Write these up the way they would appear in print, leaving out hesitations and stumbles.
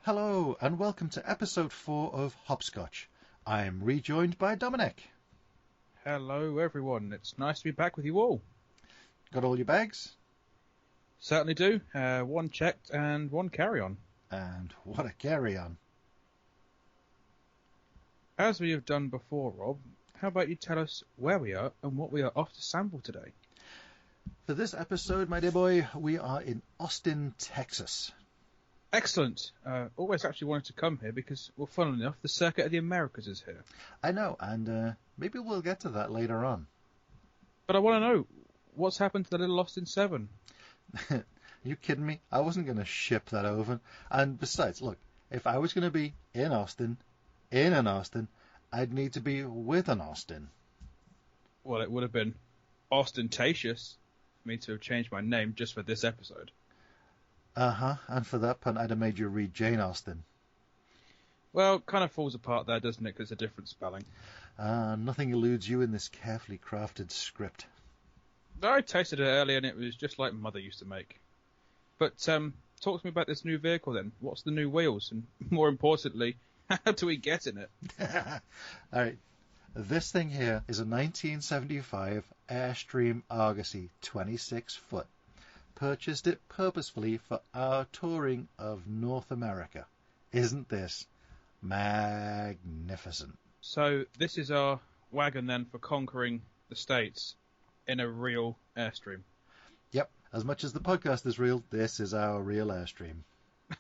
Hello, and welcome to episode 4 of HopScotch. I'm rejoined by Dominic. Hello, everyone. It's nice to be back with you all. Got all your bags? Certainly do. One checked and one carry-on. And what a carry-on. As we have done before, Rob, how about you tell us where we are and what we are off to sample today? For this episode, my dear boy, we are in Austin, Texas. Excellent. Always actually wanted to come here because, well, funnily enough, the Circuit of the Americas is here. I know, and maybe we'll get to that later on. But I want to know, what's happened to the little Austin 7? Are you kidding me? I wasn't going to ship that over. And besides, look, if I was going to be in Austin, in an Austin, I'd need to be with an Austin. Well, it would have been ostentatious for me to have changed my name just for this episode. And for that pun, I'd have made you read Jane Austen. Well, it kind of falls apart there, doesn't it, because it's a different spelling. Nothing eludes you in this carefully crafted script. I tasted it earlier and it was just like Mother used to make. But talk to me about this new vehicle then. What's the new wheels? And more importantly, how do we get in it? Alright, this thing here is a 1975 Airstream Argosy 26-foot. Purchased it purposefully for our touring of North America. Isn't this magnificent? So this is our wagon then for conquering the States in a real Airstream. Yep, as much as the podcast is real, this is our real Airstream.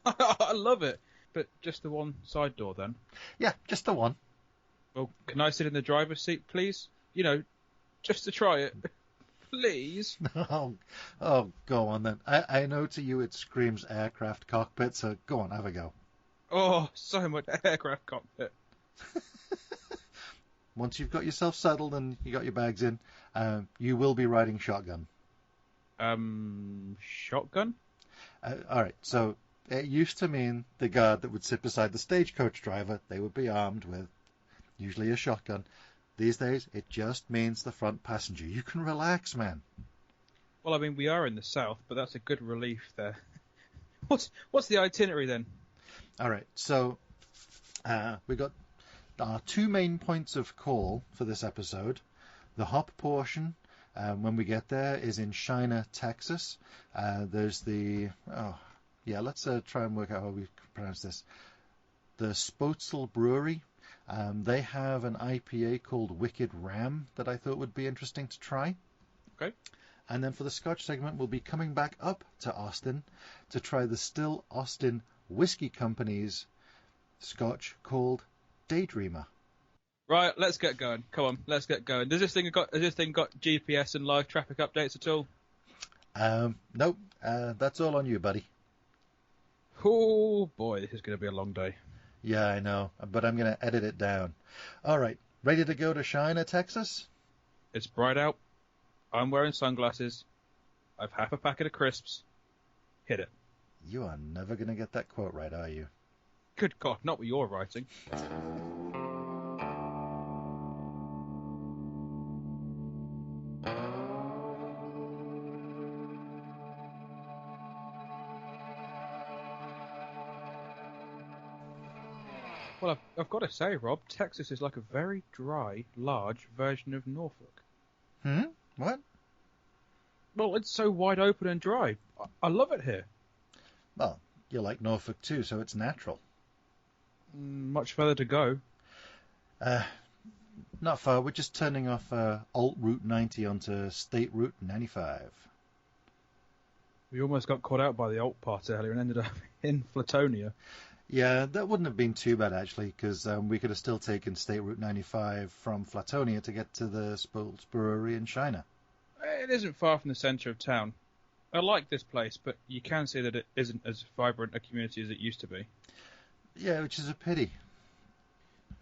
I love it. But just the one side door then? Yeah, just the one. Well, can I sit in the driver's seat, please? You know, just to try it. Please. Oh, go on then. I know to you it screams aircraft cockpit, so go on, have a go. Oh, so much aircraft cockpit. Once you've got yourself settled and you got your bags in, you will be riding shotgun. Shotgun? Alright, so it used to mean the guard that would sit beside the stagecoach driver, they would be armed with usually a shotgun. These days, it just means the front passenger. You can relax, man. Well, I mean, we are in the south, but that's a good relief there. What's the itinerary then? All right, so we got our two main points of call for this episode. The hop portion, when we get there, is in China, Texas. There's the... let's try and work out how we pronounce this. The Spoetzel Brewery. They have an IPA called Wicked Ram that I thought would be interesting to try. Okay. And then for the Scotch segment, we'll be coming back up to Austin to try the Still Austin Whisky Company's Scotch called Daydreamer. Right, let's get going. Come on, let's get going. Has this thing got GPS and live traffic updates at all? Nope. That's all on you, buddy. Oh boy, this is going to be a long day. Yeah, I know, but I'm going to edit it down. All right, ready to go to China, Texas? It's bright out. I'm wearing sunglasses. I've half a packet of crisps. Hit it. You are never going to get that quote right, are you? Good God, not what you're writing. Well, I've got to say, Rob, Texas is like a very dry, large version of Norfolk. What? Well, it's so wide open and dry. I love it here. Well, you like Norfolk too, so it's natural. Much further to go. Not far. We're just turning off Alt Route 90 onto State Route 95. We almost got caught out by the Alt part earlier and ended up in Flatonia. Yeah, that wouldn't have been too bad, actually, because we could have still taken State Route 95 from Flatonia to get to the Spoetzel Brewery in China. It isn't far from the centre of town. I like this place, but you can see that it isn't as vibrant a community as it used to be. Yeah, which is a pity.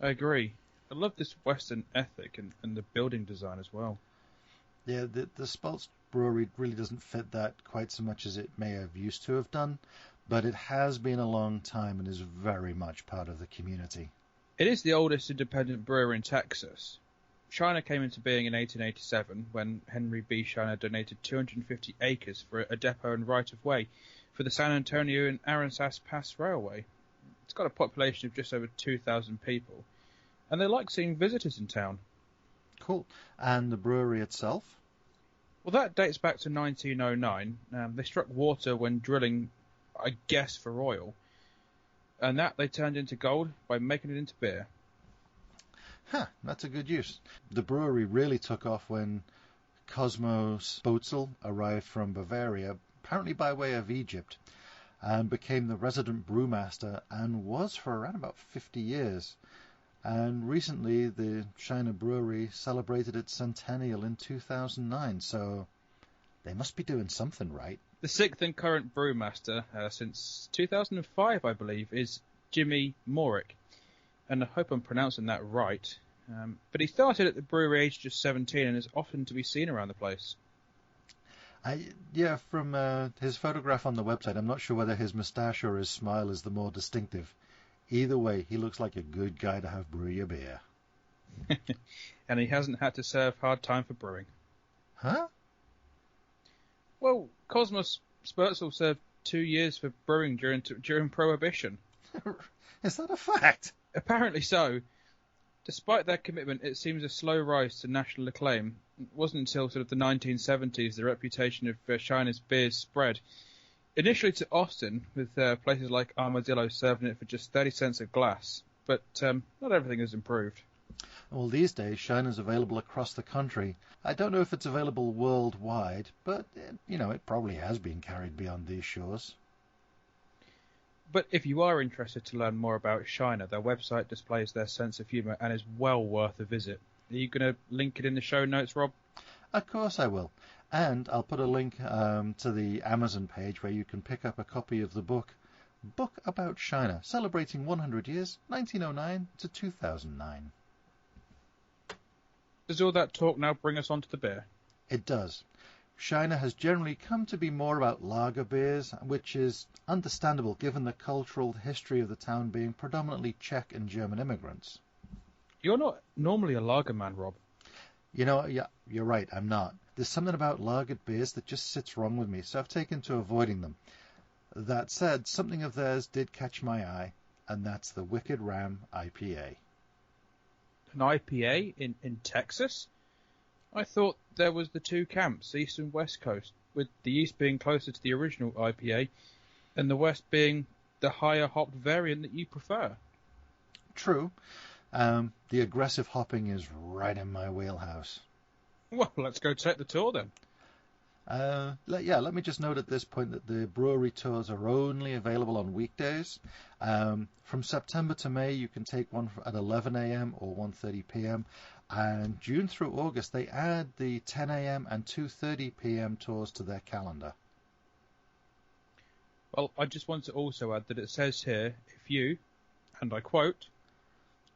I agree. I love this Western ethic and the building design as well. Yeah, the Spoetzel Brewery really doesn't fit that quite so much as it may have used to have done, but it has been a long time and is very much part of the community. It is the oldest independent brewery in Texas. China came into being in 1887 when Henry B. China donated 250 acres for a depot and right-of-way for the San Antonio and Aransas Pass Railway. It's got a population of just over 2,000 people, and they like seeing visitors in town. Cool. And the brewery itself? Well, that dates back to 1909. They struck water when drilling, I guess, for oil, and that they turned into gold by making it into beer. Huh, that's a good use. The brewery really took off when Cosmo Spotzel arrived from Bavaria, apparently by way of Egypt, and became the resident brewmaster and was for around about 50 years. And recently, the Shiner Brewery celebrated its centennial in 2009, so they must be doing something right. The sixth and current brewmaster since 2005, I believe, is Jimmy Morick, and I hope I'm pronouncing that right. But he started at the brewery aged just 17 and is often to be seen around the place. From his photograph on the website, I'm not sure whether his moustache or his smile is the more distinctive. Either way, he looks like a good guy to have brew your beer. And he hasn't had to serve hard time for brewing. Huh? Well, Cosmos Spurtzel served 2 years for brewing during Prohibition. Is that a fact? Apparently so. Despite their commitment, it seems a slow rise to national acclaim. It wasn't until sort of the 1970s the reputation of Shiner's beers spread. Initially to Austin, with places like Armadillo serving it for just 30 cents a glass. But not everything has improved. Well, these days, Shiner's available across the country. I don't know if it's available worldwide, but, it probably has been carried beyond these shores. But if you are interested to learn more about Shiner, their website displays their sense of humour and is well worth a visit. Are you going to link it in the show notes, Rob? Of course I will. And I'll put a link to the Amazon page where you can pick up a copy of the book About Shiner, celebrating 100 years, 1909 to 2009. Does all that talk now bring us on to the beer? It does. Shiner has generally come to be more about lager beers, which is understandable given the cultural history of the town being predominantly Czech and German immigrants. You're not normally a lager man, Rob. Yeah, you're right, I'm not. There's something about lagered beers that just sits wrong with me, so I've taken to avoiding them. That said, something of theirs did catch my eye, and that's the Wicked Ram IPA. An IPA in Texas? I thought there was the two camps, East and West Coast, with the East being closer to the original IPA, and the West being the higher hopped variant that you prefer. True. The aggressive hopping is right in my wheelhouse. Well, let's go take the tour then. Let me just note at this point that the brewery tours are only available on weekdays. From September to May, you can take one at 11 a.m. or 1:30 p.m. And June through August, they add the 10 a.m. and 2:30 p.m. tours to their calendar. Well, I just want to also add that it says here, if you, and I quote,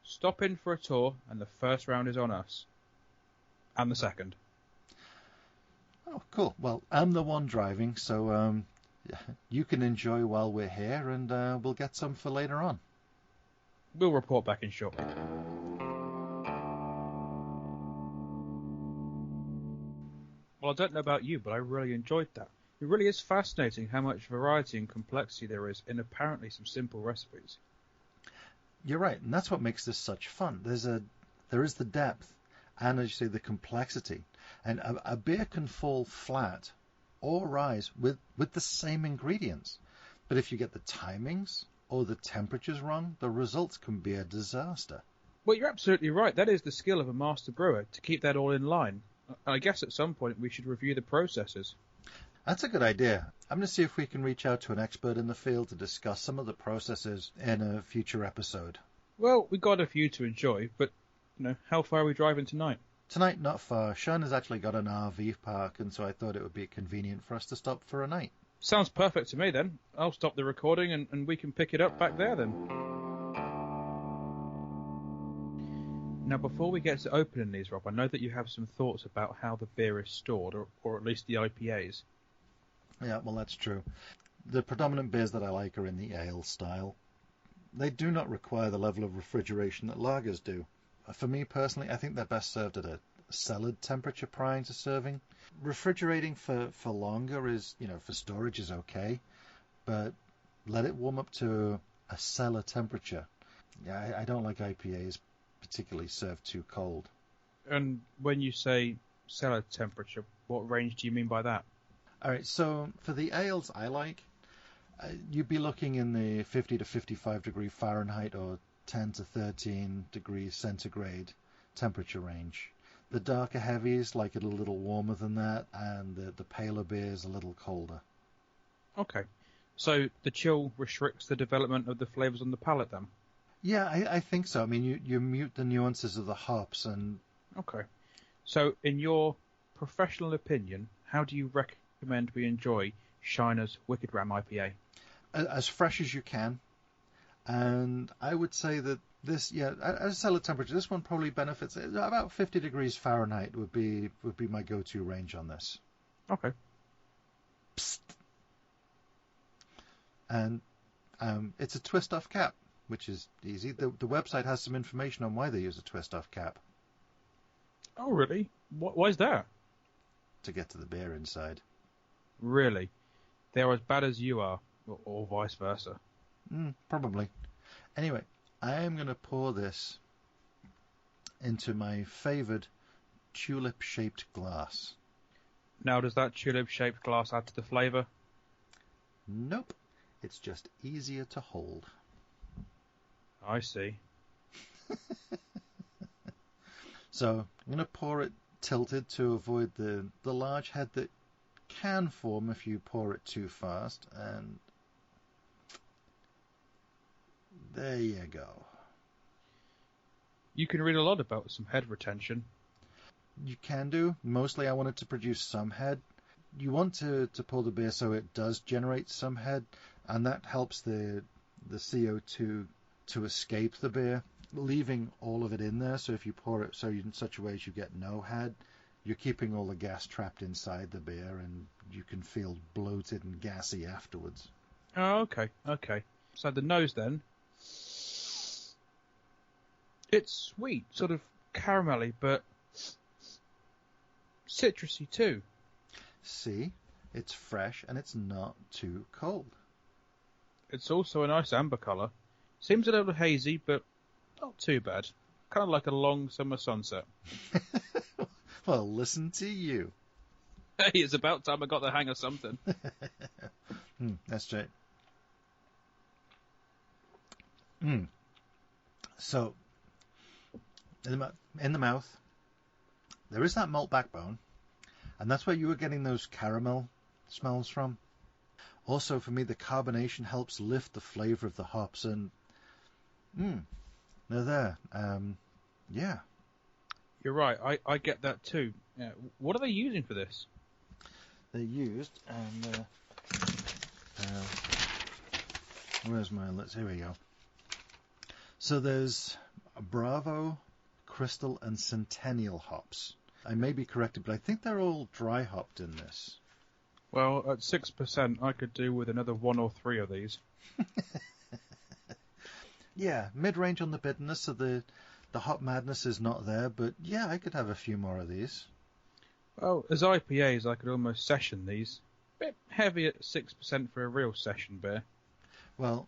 stop in for a tour and the first round is on us. And the second. Oh, cool. Well, I'm the one driving, so you can enjoy while we're here, and we'll get some for later on. We'll report back in shortly. Well, I don't know about you, but I really enjoyed that. It really is fascinating how much variety and complexity there is in apparently some simple recipes. You're right, and that's what makes this such fun. There is the depth, and as you say, the complexity. And a beer can fall flat or rise with the same ingredients. But if you get the timings or the temperatures wrong, the results can be a disaster. Well, you're absolutely right. That is the skill of a master brewer, to keep that all in line. I guess at some point we should review the processes. That's a good idea. I'm going to see if we can reach out to an expert in the field to discuss some of the processes in a future episode. Well, we got a few to enjoy, but, how far are we driving tonight? Tonight, not far. Shiner's actually got an RV park, and so I thought it would be convenient for us to stop for a night. Sounds perfect to me, then. I'll stop the recording, and we can pick it up back there, then. Now, before we get to opening these, Rob, I know that you have some thoughts about how the beer is stored, or at least the IPAs. Yeah, well, that's true. The predominant beers that I like are in the ale style. They do not require the level of refrigeration that lagers do. For me personally, I think they're best served at a cellar temperature prior to serving. Refrigerating for longer is, for storage is okay, but let it warm up to a cellar temperature. Yeah, I don't like IPAs particularly served too cold. And when you say cellar temperature, what range do you mean by that? All right, so for the ales I like, you'd be looking in the 50 to 55 degree Fahrenheit or 10 to 13 degrees centigrade temperature range. The darker heavies like it a little warmer than that, and the paler beers a little colder. Okay. So the chill restricts the development of the flavours on the palate then? Yeah, I think so. I mean, you mute the nuances of the hops and... Okay. So in your professional opinion, how do you recommend we enjoy Shiner's Wicked Ram IPA? As fresh as you can. And I would say that this, at a cellar temperature, this one probably benefits. About 50 degrees Fahrenheit would be my go-to range on this. Okay. Psst. And it's a twist-off cap, which is easy. The website has some information on why they use a twist-off cap. Oh, really? Why is that? To get to the beer inside. Really? They're as bad as you are, or vice versa? Probably. Anyway, I am going to pour this into my favoured tulip-shaped glass. Now, does that tulip-shaped glass add to the flavour? Nope. It's just easier to hold. I see. So I'm going to pour it tilted to avoid the large head that can form if you pour it too fast. And there you go. You can read a lot about some head retention. You can do. Mostly I want it to produce some head. You want to pour the beer so it does generate some head, and that helps the CO2 to escape the beer, leaving all of it in there. So if you pour it in such a way as you get no head, you're keeping all the gas trapped inside the beer, and you can feel bloated and gassy afterwards. Oh, okay. So the nose then, it's sweet, sort of caramelly, but citrusy too. See, it's fresh and it's not too cold. It's also a nice amber colour. Seems a little hazy, but not too bad. Kind of like a long summer sunset. Well, listen to you. Hey, it's about time I got the hang of something. That's right. So, in the mouth, there is that malt backbone, and that's where you were getting those caramel smells from. Also, for me, the carbonation helps lift the flavour of the hops, and they're there. Yeah. You're right, I get that too. Yeah. What are they using for this? They're used, and where's my list? Here we go. So there's Bravo, Crystal, and Centennial hops. I may be corrected, but I think they're all dry hopped in this. Well, at 6%, I could do with another 1 or 3 of these. Yeah, mid-range on the bitterness, so the hop madness is not there, but yeah, I could have a few more of these. Well, as IPAs, I could almost session these. Bit heavy at 6% for a real session beer. Well,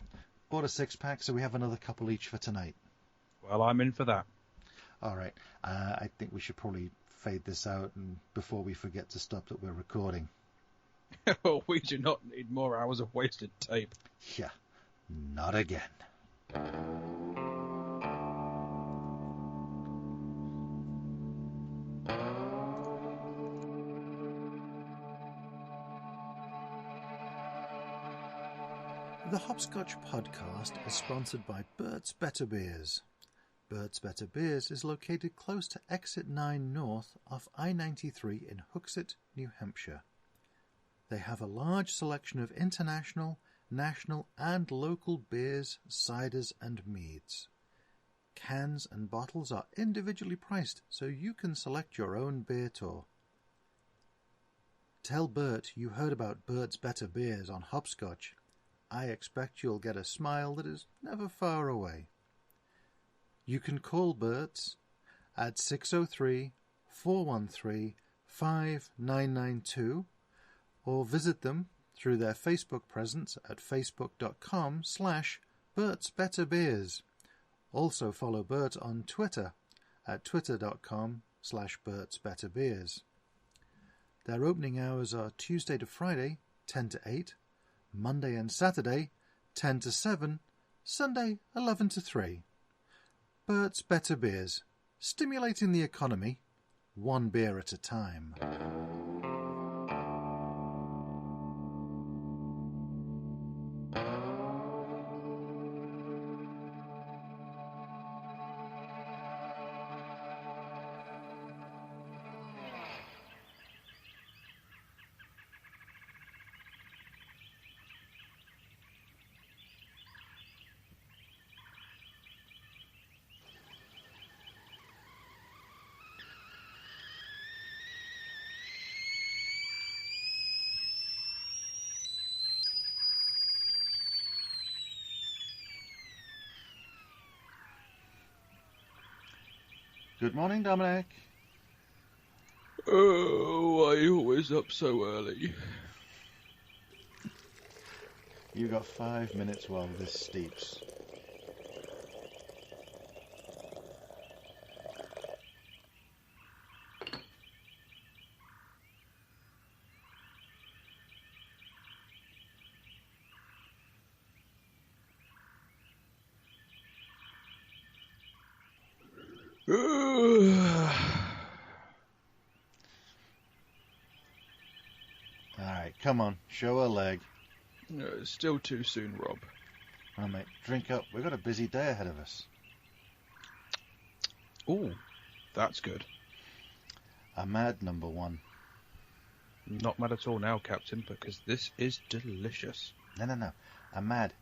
bought a 6-pack, so we have another couple each for tonight. Well, I'm in for that. All right, I think we should probably fade this out and before we forget to stop that we're recording. We do not need more hours of wasted tape. Yeah, not again. The HopScotch Podcast is sponsored by Bert's Better Beers. Bert's Better Beers is located close to Exit 9 North off I-93 in Hooksett, New Hampshire. They have a large selection of international, national and local beers, ciders and meads. Cans and bottles are individually priced so you can select your own beer tour. Tell Bert you heard about Bert's Better Beers on HopScotch. I expect you'll get a smile that is never far away. You can call Bert's at 603-413-5992 or visit them through their Facebook presence at facebook.com/HopScotch Bert's Better Beers. Also follow Bert on Twitter at twitter.com/Bert'sBetterBeers. Their opening hours are Tuesday to Friday, 10 to 8, Monday and Saturday, 10 to 7, Sunday, 11 to 3. Bert's Better Beers, stimulating the economy, one beer at a time. Good morning, Dominic. Oh, why are you always up so early? You got 5 minutes while this steeps. Alright, come on, show a leg. No, it's still too soon, Rob. Oh, mate, drink up. We've got a busy day ahead of us. Ooh, that's good. A mad number one. Not mad at all now, Captain, because this is delicious. No. A mad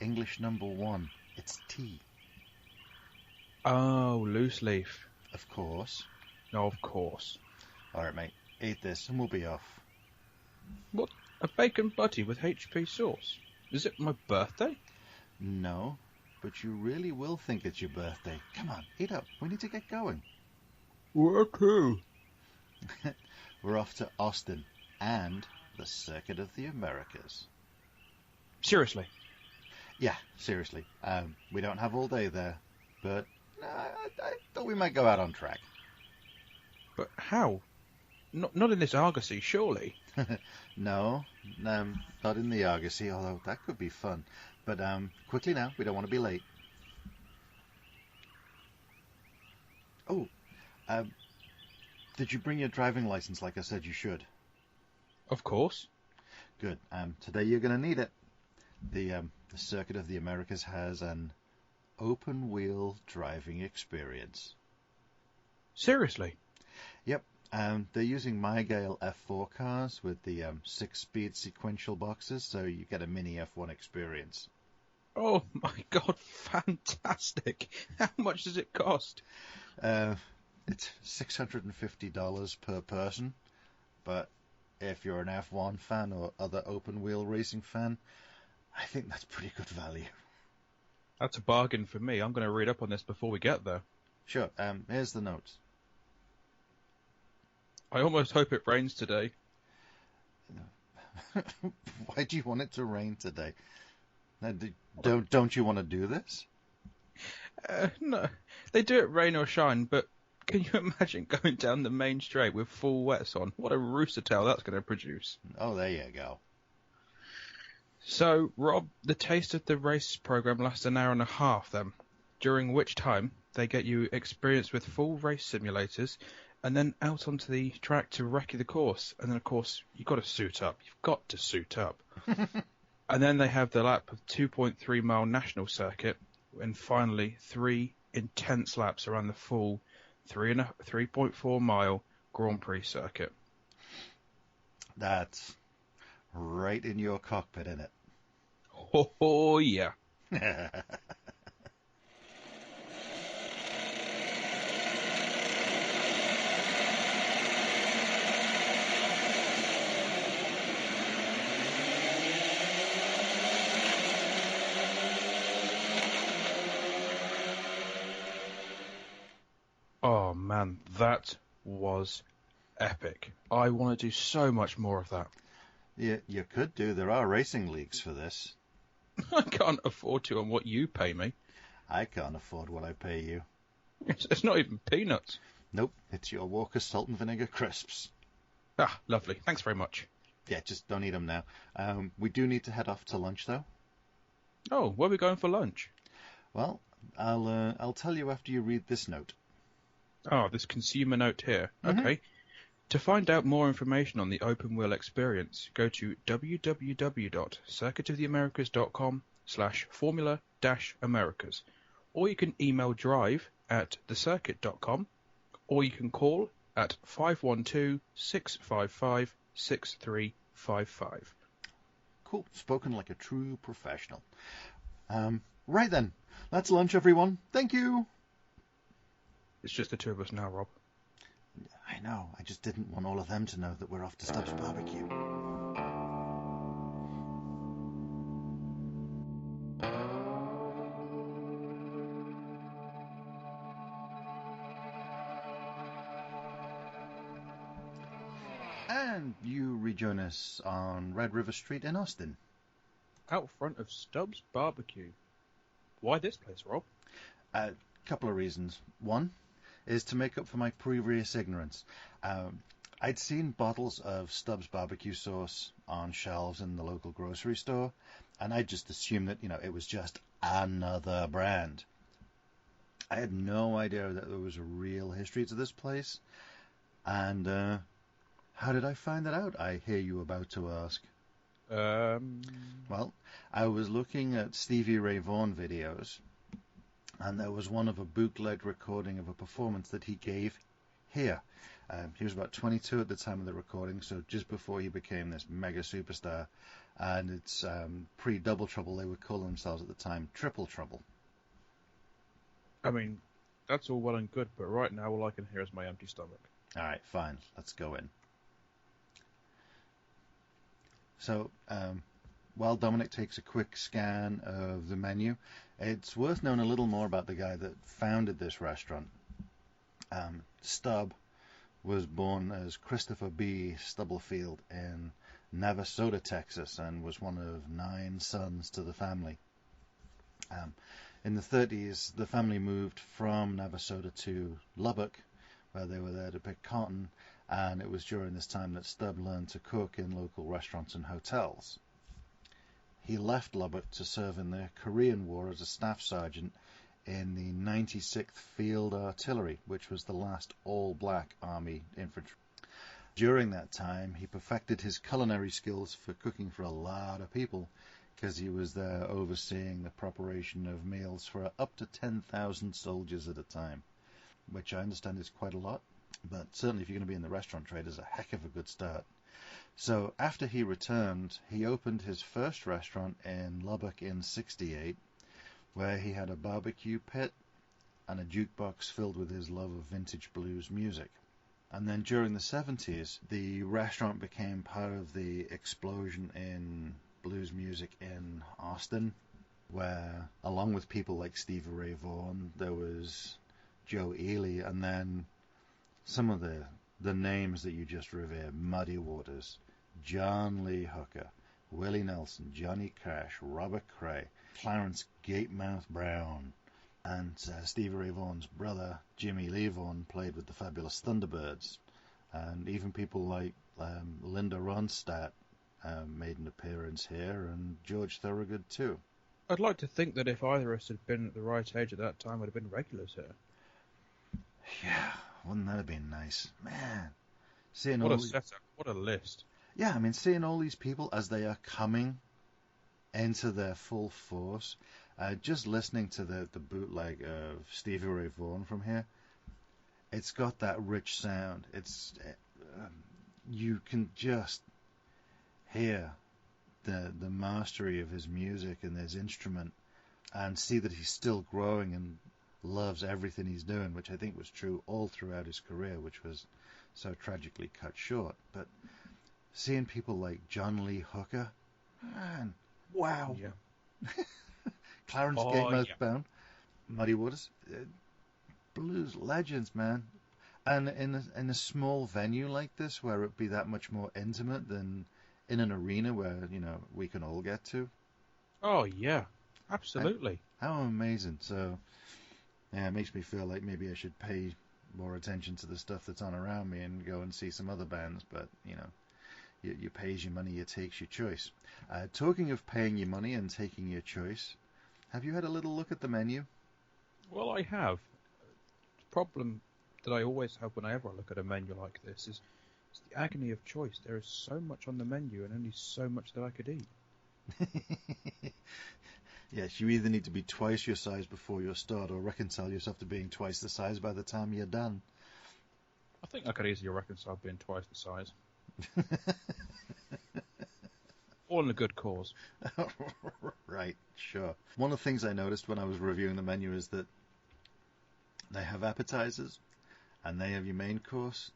English number one. It's tea. Oh, loose leaf. Of course. No, of course. Alright, mate, eat this and we'll be off. What? A bacon butty with HP sauce? Is it my birthday? No, but you really will think it's your birthday. Come on, eat up. We need to get going. Where to? We're off to Austin and the Circuit of the Americas. Seriously? Yeah, seriously. We don't have all day there, but I thought we might go out on track. But how? Not in this Argosy, surely? No, not in the Argosy, although that could be fun. But quickly now, we don't want to be late. Oh, did you bring your driving license like I said you should? Of course. Good. Today you're going to need it. The Circuit of the Americas has an open-wheel driving experience. Seriously? Yep. They're using Mygale F4 cars with the 6-speed sequential boxes, so you get a mini F1 experience. Oh my god, fantastic! How much does it cost? It's $650 per person, but if you're an F1 fan or other open-wheel racing fan, I think that's pretty good value. That's a bargain for me. I'm going to read up on this before we get there. Sure, here's the notes. I almost hope it rains today. Why do you want it to rain today? Don't you want to do this? No, they do it rain or shine, but can you imagine going down the main straight with full wets on? What a rooster tail that's going to produce. Oh, there you go. So, Rob, the taste of the race program lasts an hour and a half then, during which time they get you experience with full race simulators and then out onto the track to wreck the course. And then, of course, you've got to suit up. You've got to suit up. And then they have the lap of 2.3 mile national circuit and finally 3 intense laps around the full 3.4 mile Grand Prix circuit. That's right in your cockpit, isn't it? Oh yeah. Oh man, that was epic. I want to do so much more of that. Yeah, you could do. There are racing leagues for this. I can't afford to on what you pay me. I can't afford what I pay you. It's not even peanuts. Nope, it's your Walker Salt and Vinegar crisps. Ah, lovely. Thanks very much. Yeah, just don't eat them now. We do need to head off to lunch, though. Oh, where are we going for lunch? Well, I'll tell you after you read this note. Oh, this consumer note here. Mm-hmm. Okay. To find out more information on the open wheel experience, go to www.circuitoftheamericas.com/formula-americas, or you can email drive@thecircuit.com, or you can call at 512-655-6355. Cool, spoken like a true professional. Right then, that's lunch, everyone. Thank you. It's just the two of us now, Rob. I know, I just didn't want all of them to know that we're off to Stubbs Barbecue. And you rejoin us on Red River Street in Austin. Out front of Stubbs Barbecue. Why this place, Rob? A couple of reasons. One is to make up for my previous ignorance. I'd seen bottles of Stubbs barbecue sauce on shelves in the local grocery store, and I just assumed that, it was just another brand. I had no idea that there was a real history to this place. And how did I find that out, I hear you about to ask? Well, I was looking at Stevie Ray Vaughan videos, and there was one of a bootleg recording of a performance that he gave here. He was about 22 at the time of the recording, so just before he became this mega superstar. And it's pre-Double Trouble, they would call themselves at the time Triple Trouble. I mean, that's all well and good, but right now all I can hear is my empty stomach. All right, fine. Let's go in. So, while Dominic takes a quick scan of the menu, it's worth knowing a little more about the guy that founded this restaurant. Stubb was born as Christopher B. Stubblefield in Navasota, Texas, and was one of 9 sons to the family. In the 30s, the family moved from Navasota to Lubbock, where they were there to pick cotton, and it was during this time that Stubb learned to cook in local restaurants and hotels. He left Lubbock to serve in the Korean War as a staff sergeant in the 96th Field Artillery, which was the last all-black Army infantry. During that time, he perfected his culinary skills for cooking for a lot of people, because he was there overseeing the preparation of meals for up to 10,000 soldiers at a time, which I understand is quite a lot, but certainly if you're going to be in the restaurant trade, is a heck of a good start. So after he returned, he opened his first restaurant in Lubbock in '68, where he had a barbecue pit and a jukebox filled with his love of vintage blues music. And then during the 70s, the restaurant became part of the explosion in blues music in Austin, where, along with people like Stevie Ray Vaughan, there was Joe Ely, and then some of the names that you just revere: Muddy Waters, John Lee Hooker, Willie Nelson, Johnny Cash, Robert Cray, Clarence Gatemouth Brown, and Stevie Ray Vaughan's brother, Jimmy Lee Vaughan, played with the Fabulous Thunderbirds. And even people like Linda Ronstadt made an appearance here, and George Thorogood too. I'd like to think that if either of us had been at the right age at that time, we'd have been regulars here. Yeah, wouldn't that have been nice? Man, seeing What all a setup, what a list. Yeah, I mean, seeing all these people as they are coming into their full force, just listening to the bootleg of Stevie Ray Vaughan from here, it's got that rich sound. You can just hear the mastery of his music and his instrument, and see that he's still growing and loves everything he's doing, which I think was true all throughout his career, which was so tragically cut short. But seeing people like John Lee Hooker, man, wow. Yeah. Clarence Gatemouth Brown, Muddy Waters, blues legends, man. And in a small venue like this, where it'd be that much more intimate than in an arena where, we can all get to, Oh, yeah. Absolutely. How amazing. So, yeah, it makes me feel like maybe I should pay more attention to the stuff that's on around me and go and see some other bands. But, you pays your money, you takes your choice. Talking of paying your money and taking your choice, have you had a little look at the menu? Well, I have. The problem that I always have whenever I look at a menu like this is it's the agony of choice. There is so much on the menu and only so much that I could eat. Yes, you either need to be twice your size before you start or reconcile yourself to being twice the size by the time you're done. I think I could easily reconcile being twice the size. All in a good cause. Right, sure. One of the things I noticed when I was reviewing the menu is that they have appetizers and they have your main course,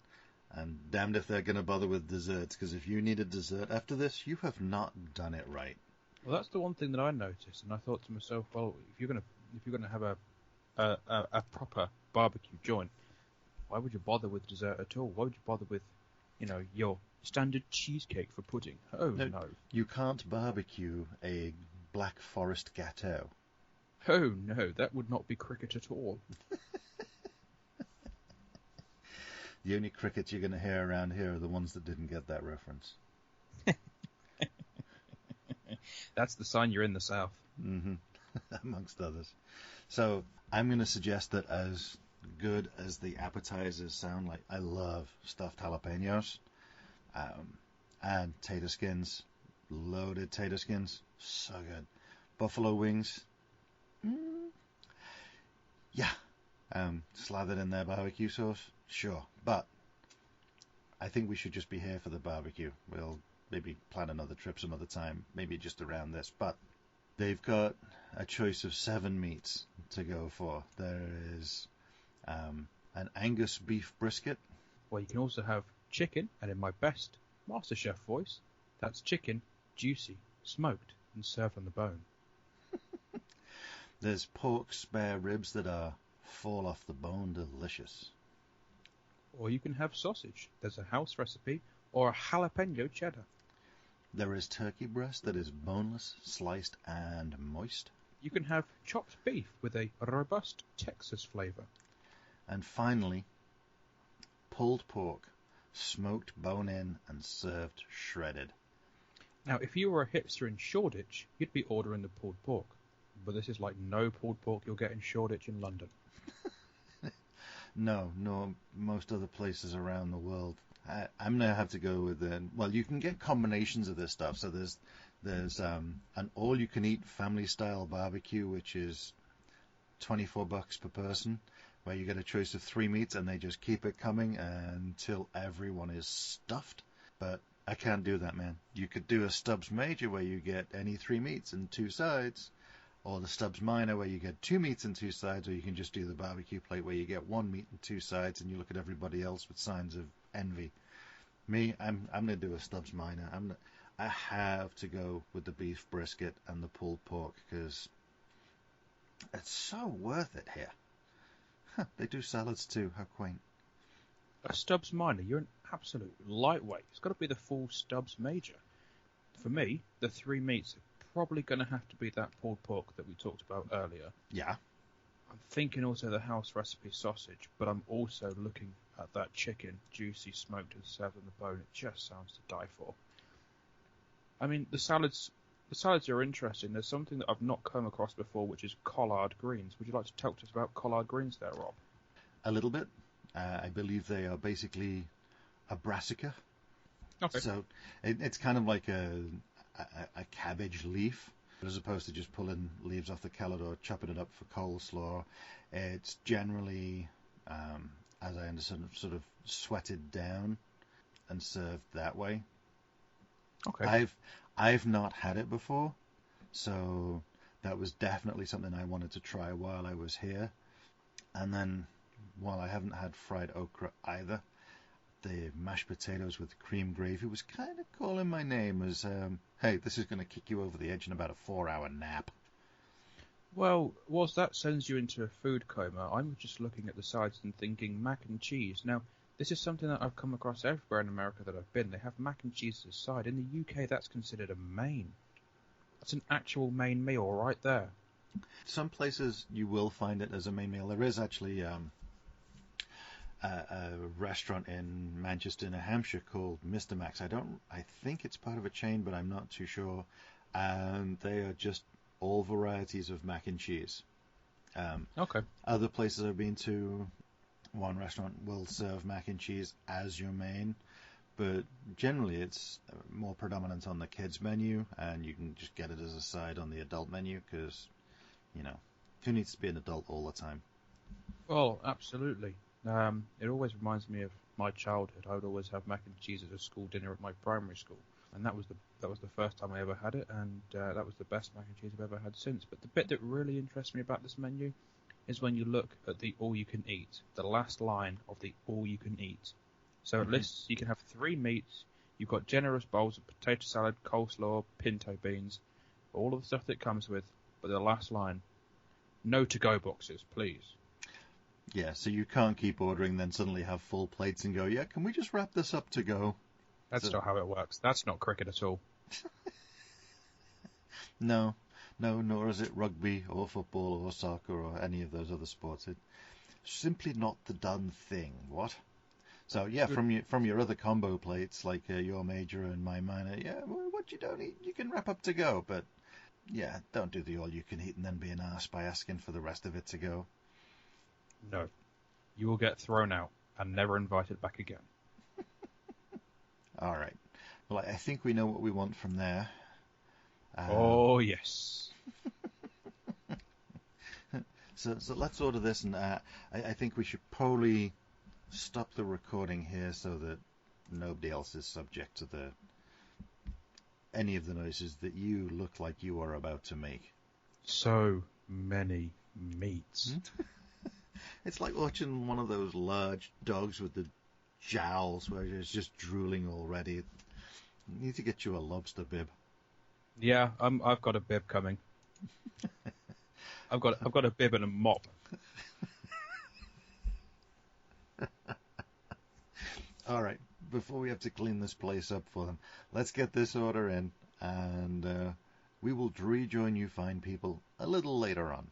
and damned if they're going to bother with desserts, because if you need a dessert after this, you have not done it right. Well, that's the one thing that I noticed, and I thought to myself, well, if you're gonna have a proper barbecue joint, why would you bother with dessert at all? Why would you bother with, your standard cheesecake for pudding? Oh no. You can't barbecue a Black Forest Gâteau. Oh no, that would not be cricket at all. The only crickets you're going to hear around here are the ones that didn't get that reference. That's the sign you're in the South. Mm-hmm. Amongst others. So I'm going to suggest that as good as the appetizers sound, like, I love stuffed jalapenos and tater skins, loaded tater skins, so good. Buffalo wings, yeah. Slathered in their barbecue sauce, sure. But I think we should just be here for the barbecue. We'll maybe plan another trip some other time, maybe just around this. But they've got a choice of 7 meats to go for. There is an Angus beef brisket. Well, you can also have chicken, and in my best MasterChef voice, that's chicken, juicy, smoked, and served on the bone. There's pork spare ribs that are fall off the bone delicious. Or you can have sausage. There's a house recipe, or a jalapeno cheddar. There is turkey breast that is boneless, sliced, and moist. You can have chopped beef with a robust Texas flavor. And finally, pulled pork, smoked bone-in and served shredded. Now, if you were a hipster in Shoreditch, you'd be ordering the pulled pork. But this is like no pulled pork you'll get in Shoreditch in London. No, most other places around the world. I'm going to have to go with well, you can get combinations of this stuff. So there's an all-you-can-eat family-style barbecue, which is $24 per person, where you get a choice of 3 meats, and they just keep it coming until everyone is stuffed. But I can't do that, man. You could do a Stubbs Major where you get any 3 meats and 2 sides, or the Stubbs Minor where you get 2 meats and 2 sides, or you can just do the barbecue plate where you get 1 meat and 2 sides, and you look at everybody else with signs of envy. Me, I'm going to do a Stubbs Minor. I have to go with the beef brisket and the pulled pork because it's so worth it here. They do salads too. How quaint. A Stubbs Minor, you're an absolute lightweight. It's got to be the full Stubbs Major. For me, the 3 meats are probably going to have to be that pulled pork that we talked about earlier. Yeah. I'm thinking also the house recipe sausage, but I'm also looking at that chicken, juicy, smoked and served on the bone. It just sounds to die for. I mean, the salads are interesting. There's something that I've not come across before, which is collard greens. Would you like to talk to us about collard greens there, Rob? A little bit. I believe they are basically a brassica. Okay. So it's kind of like a cabbage leaf, but as opposed to just pulling leaves off the kellard or chopping it up for coleslaw, it's generally, as I understand, sort of sweated down and served that way. Okay. I've not had it before, so that was definitely something I wanted to try while I was here. And then, while I haven't had fried okra either, the mashed potatoes with cream gravy was kind of calling my name as, hey, this is going to kick you over the edge in about a 4-hour nap. Well, whilst that sends you into a food coma, I'm just looking at the sides and thinking mac and cheese. Now, this is something that I've come across everywhere in America that I've been. They have mac and cheese as a side. In the UK, that's considered a main. That's an actual main meal right there. Some places you will find it as a main meal. There is actually a restaurant in Manchester, New Hampshire called Mr. Max. I think it's part of a chain, but I'm not too sure. And they are just all varieties of mac and cheese. Okay. Other places I've been to, one restaurant will serve mac and cheese as your main, but generally it's more predominant on the kids menu, and you can just get it as a side on the adult menu because, who needs to be an adult all the time? Well, absolutely. It always reminds me of my childhood. I would always have mac and cheese at a school dinner at my primary school, and that was the first time I ever had it, and that was the best mac and cheese I've ever had since. But the bit that really interests me about this menu is when you look at the all-you-can-eat, the last line of the all-you-can-eat. So it lists you can have 3 meats, you've got generous bowls of potato salad, coleslaw, pinto beans, all of the stuff that comes with, but the last line, no to-go boxes, please. Yeah, so you can't keep ordering, then suddenly have full plates and go, yeah, can we just wrap this up to go? That's not how it works. That's not cricket at all. No, nor is it rugby or football or soccer or any of those other sports. It's simply not the done thing. What? So yeah, from your other combo plates like your major and my minor, yeah, what you don't eat, you can wrap up to go. But yeah, don't do the all you can eat and then be an arse by asking for the rest of it to go. No, you will get thrown out and never invited back again. All right. Well, I think we know what we want from there. Oh yes. So let's order this, and I think we should probably stop the recording here so that nobody else is subject to any of the noises that you look like you are about to make. So many meats. It's like watching one of those large dogs with the jowls where it's just drooling already. You need to get you a lobster bib. Yeah, I've got a bib coming. I've got a bib and a mop. All right, before we have to clean this place up for them, let's get this order in, and we will rejoin you fine people a little later on.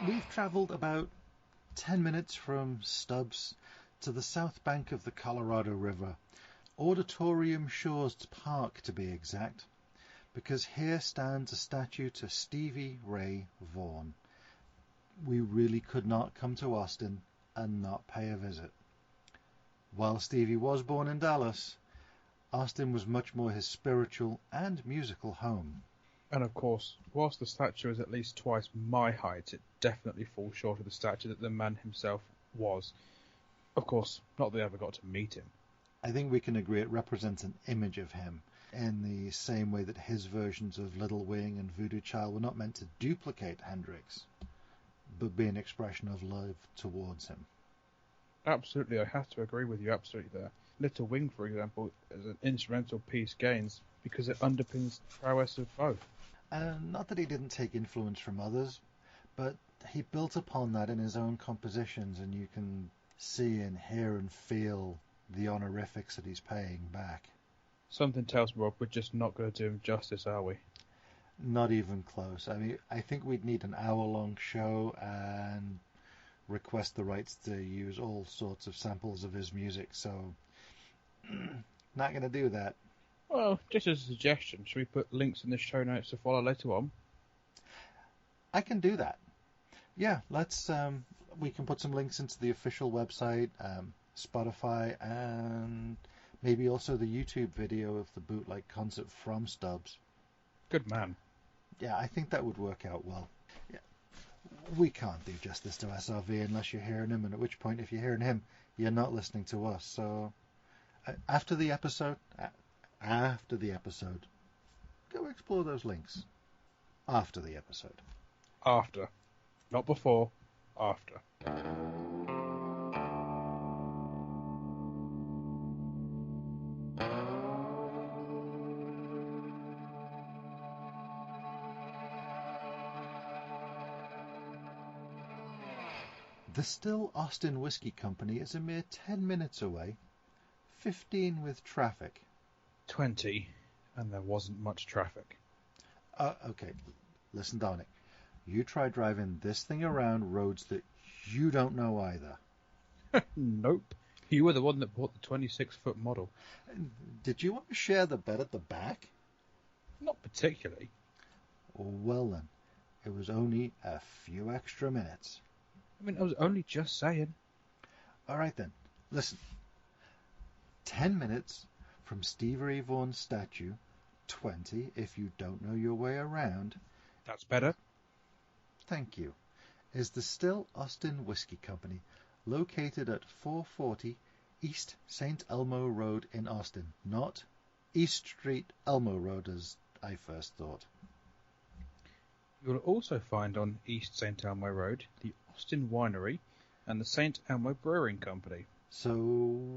We've travelled about 10 minutes from Stubbs to the south bank of the Colorado River, Auditorium Shores Park to be exact, because here stands a statue to Stevie Ray Vaughan. We really could not come to Austin and not pay a visit. While Stevie was born in Dallas, Austin was much more his spiritual and musical home. And of course, whilst the statue is at least twice my height, it definitely falls short of the statue that the man himself was. Of course, not that I ever got to meet him. I think we can agree it represents an image of him, in the same way that his versions of Little Wing and Voodoo Child were not meant to duplicate Hendrix, but be an expression of love towards him. Absolutely, I have to agree with you absolutely there. Little Wing, for example, is an instrumental piece gains because it underpins the prowess of both. And not that he didn't take influence from others, but he built upon that in his own compositions, and you can see and hear and feel the honorifics that he's paying back. Something tells me, Rob, we're just not going to do him justice, are we? Not even close. I mean, I think we'd need an hour-long show and request the rights to use all sorts of samples of his music, so not going to do that. Well, just as a suggestion, should we put links in the show notes to follow later on? I can do that. Yeah, let's. We can put some links into the official website, Spotify, and maybe also the YouTube video of the bootleg concert from Stubbs. Good man. Yeah, I think that would work out well. Yeah. We can't do justice to SRV unless you're hearing him, and at which point, if you're hearing him, you're not listening to us. So, after the episode, go explore those links. After the episode. After. Not before. After. The Still Austin Whisky Company is a mere 10 minutes away, 15 with traffic. 20, and there wasn't much traffic. Okay, listen, Dominic. You try driving this thing around roads that you don't know either. Nope. You were the one that bought the 26-foot model. Did you want to share the bed at the back? Not particularly. Well then, it was only a few extra minutes. I mean, I was only just saying. All right then, listen. 10 minutes from Stevie Ray Vaughan's statue, 20 if you don't know your way around. That's better. Thank you. Is the Still Austin Whisky Company, located at 440 East St. Elmo Road in Austin, not East Street Elmo Road as I first thought. You will also find on East St. Elmo Road the Austin Winery and the St. Elmo Brewing Company. So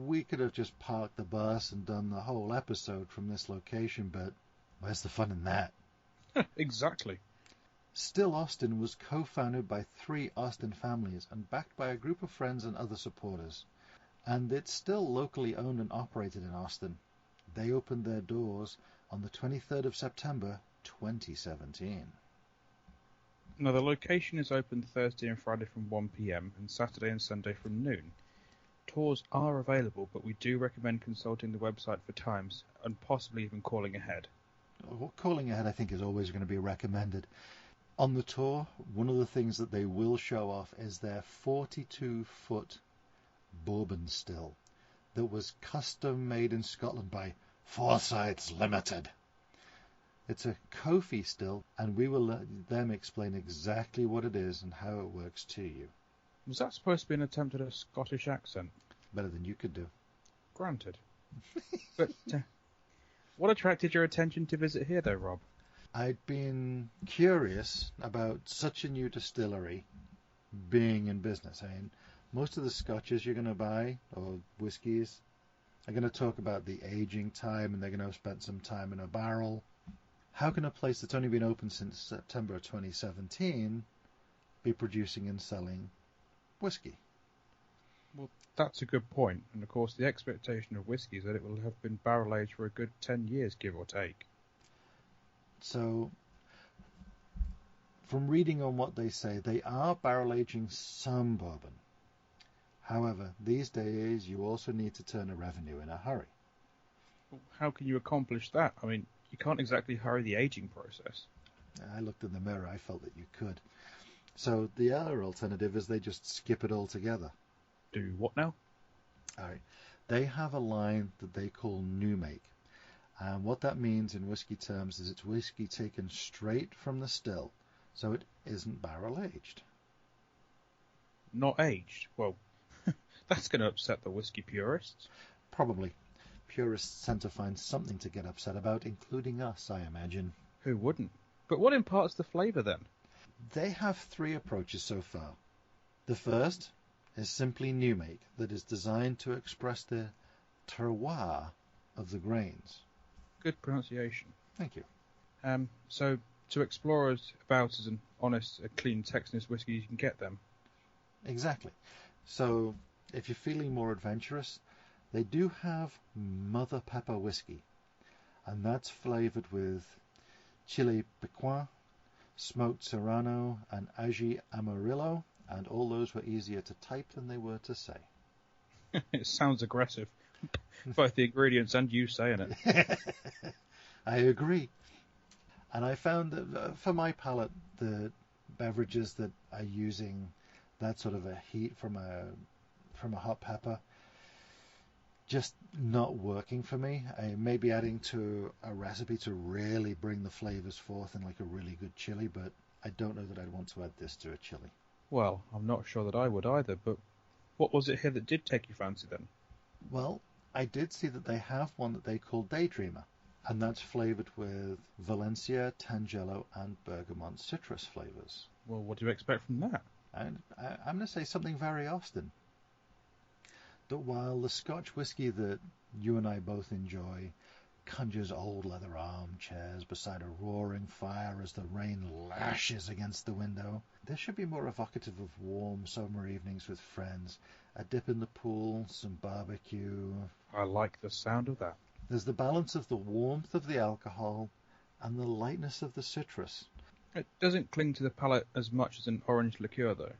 we could have just parked the bus and done the whole episode from this location, but where's the fun in that? Exactly. Still Austin was co-founded by 3 Austin families and backed by a group of friends and other supporters. And it's still locally owned and operated in Austin. They opened their doors on the 23rd of September 2017. Now, the location is open Thursday and Friday from 1 p.m. and Saturday and Sunday from noon. Tours are available, but we do recommend consulting the website for times and possibly even calling ahead. Well, calling ahead, I think, is always going to be recommended. On the tour, one of the things that they will show off is their 42-foot bourbon still that was custom made in Scotland by Forsyths Limited. It's a Kofi still, and we will let them explain exactly what it is and how it works to you. Was that supposed to be an attempt at a Scottish accent? Better than you could do. Granted. But what attracted your attention to visit here, though, Rob? I'd been curious about such a new distillery being in business. I mean, most of the scotches you're going to buy, or whiskies, are going to talk about the aging time, and they're going to have spent some time in a barrel. How can a place that's only been open since September 2017 be producing and selling whiskey? Well, that's a good point. And of course, the expectation of whiskey is that it will have been barrel aged for a good 10 years, give or take. So, from reading on what they say, they are barrel aging some bourbon. However, these days you also need to turn a revenue in a hurry. Well, how can you accomplish that? I mean, you can't exactly hurry the aging process. I looked in the mirror, I felt that you could. So the other alternative is they just skip it altogether. Do what now? All right. They have a line that they call new make. And what that means in whiskey terms is it's whiskey taken straight from the still, so it isn't barrel aged. Not aged? Well, that's going to upset the whiskey purists. Probably. Purists tend to find something to get upset about, including us, I imagine. Who wouldn't? But what imparts the flavour then? They have 3 approaches so far. The first is simply new make, that is designed to express the terroir of the grains. Good pronunciation. Thank you. So, to explorers about as an honest, clean Texas whiskey you can get them. Exactly. So, if you're feeling more adventurous, they do have Mother Pepper whiskey, and that's flavoured with chile piquant, smoked serrano, and ají amarillo, and all those were easier to type than they were to say. It sounds aggressive. Both the ingredients and you saying it. I agree. And I found that for my palate, the beverages that are using that sort of a heat from a hot pepper just not working for me. I may be adding to a recipe to really bring the flavors forth in like a really good chili, but I don't know that I'd want to add this to a chili. Well, I'm not sure that I would either, but what was it here that did take your fancy then? Well, I did see that they have one that they call Daydreamer, and that's flavored with Valencia, Tangelo, and Bergamot citrus flavors. Well, what do you expect from that? And I'm going to say something very Austin. That while the Scotch whisky that you and I both enjoy conjures old leather armchairs beside a roaring fire as the rain lashes against the window. This should be more evocative of warm summer evenings with friends, a dip in the pool, some barbecue. I like the sound of that. There's the balance of the warmth of the alcohol and the lightness of the citrus. It doesn't cling to the palate as much as an orange liqueur, though.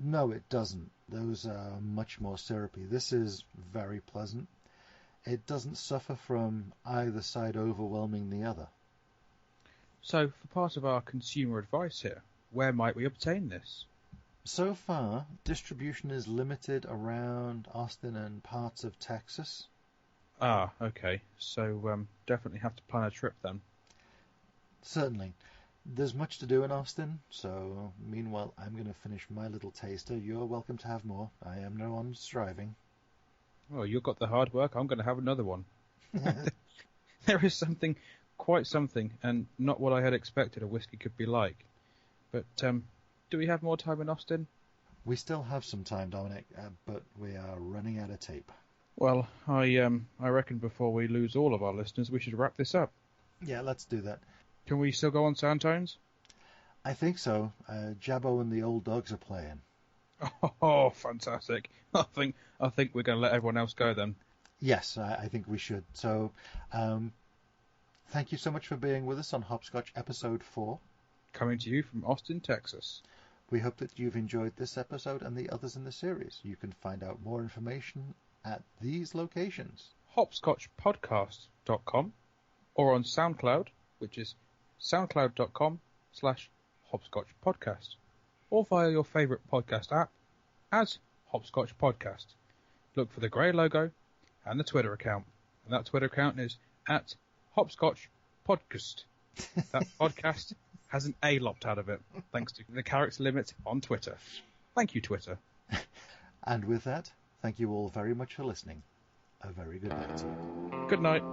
No, it doesn't. Those are much more syrupy. This is very pleasant. It doesn't suffer from either side overwhelming the other. So, for part of our consumer advice here, where might we obtain this? So far, distribution is limited around Austin and parts of Texas. Ah, okay. So, definitely have to plan a trip then. Certainly. There's much to do in Austin, so meanwhile I'm going to finish my little taster. You're welcome to have more. I am no one striving. Well, you've got the hard work. I'm going to have another one. There is something, quite something, and not what I had expected a whiskey could be like. But do we have more time in Austin? We still have some time, Dominic, but we are running out of tape. Well, I reckon before we lose all of our listeners, we should wrap this up. Yeah, let's do that. Can we still go on Soundtones? I think so. Jabbo and the old dogs are playing. Oh, fantastic. I think we're going to let everyone else go then. Yes, I think we should. So, thank you so much for being with us on HopScotch episode 4. Coming to you from Austin, Texas. We hope that you've enjoyed this episode and the others in the series. You can find out more information at these locations. HopScotchPodcast.com or on SoundCloud, which is soundcloud.com/HopScotchPodcast, or via your favourite podcast app as HopScotch Podcast. Look for the grey logo and the Twitter account, and that Twitter account is at HopScotch Podcast. That podcast has an A lopped out of it, thanks to the character limit on Twitter. Thank you, Twitter. And with that, thank you all very much for listening. A very good night to you. Good night.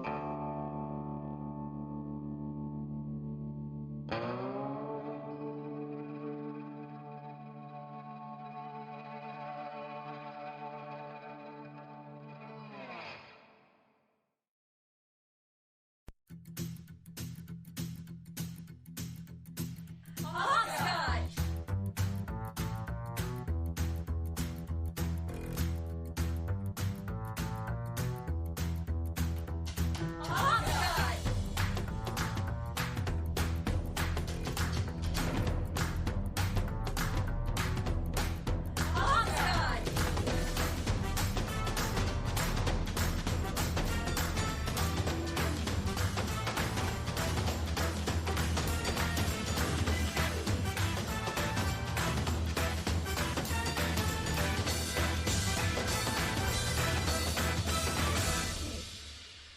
HopScotch! HopScotch! HopScotch!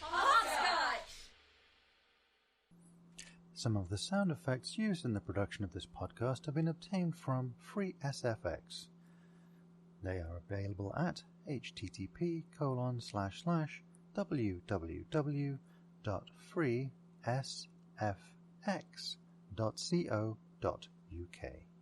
HopScotch! Some of the sound effects used in the production of this podcast have been obtained from FreeSFX. They are available at http://www.freesfx.co.uk.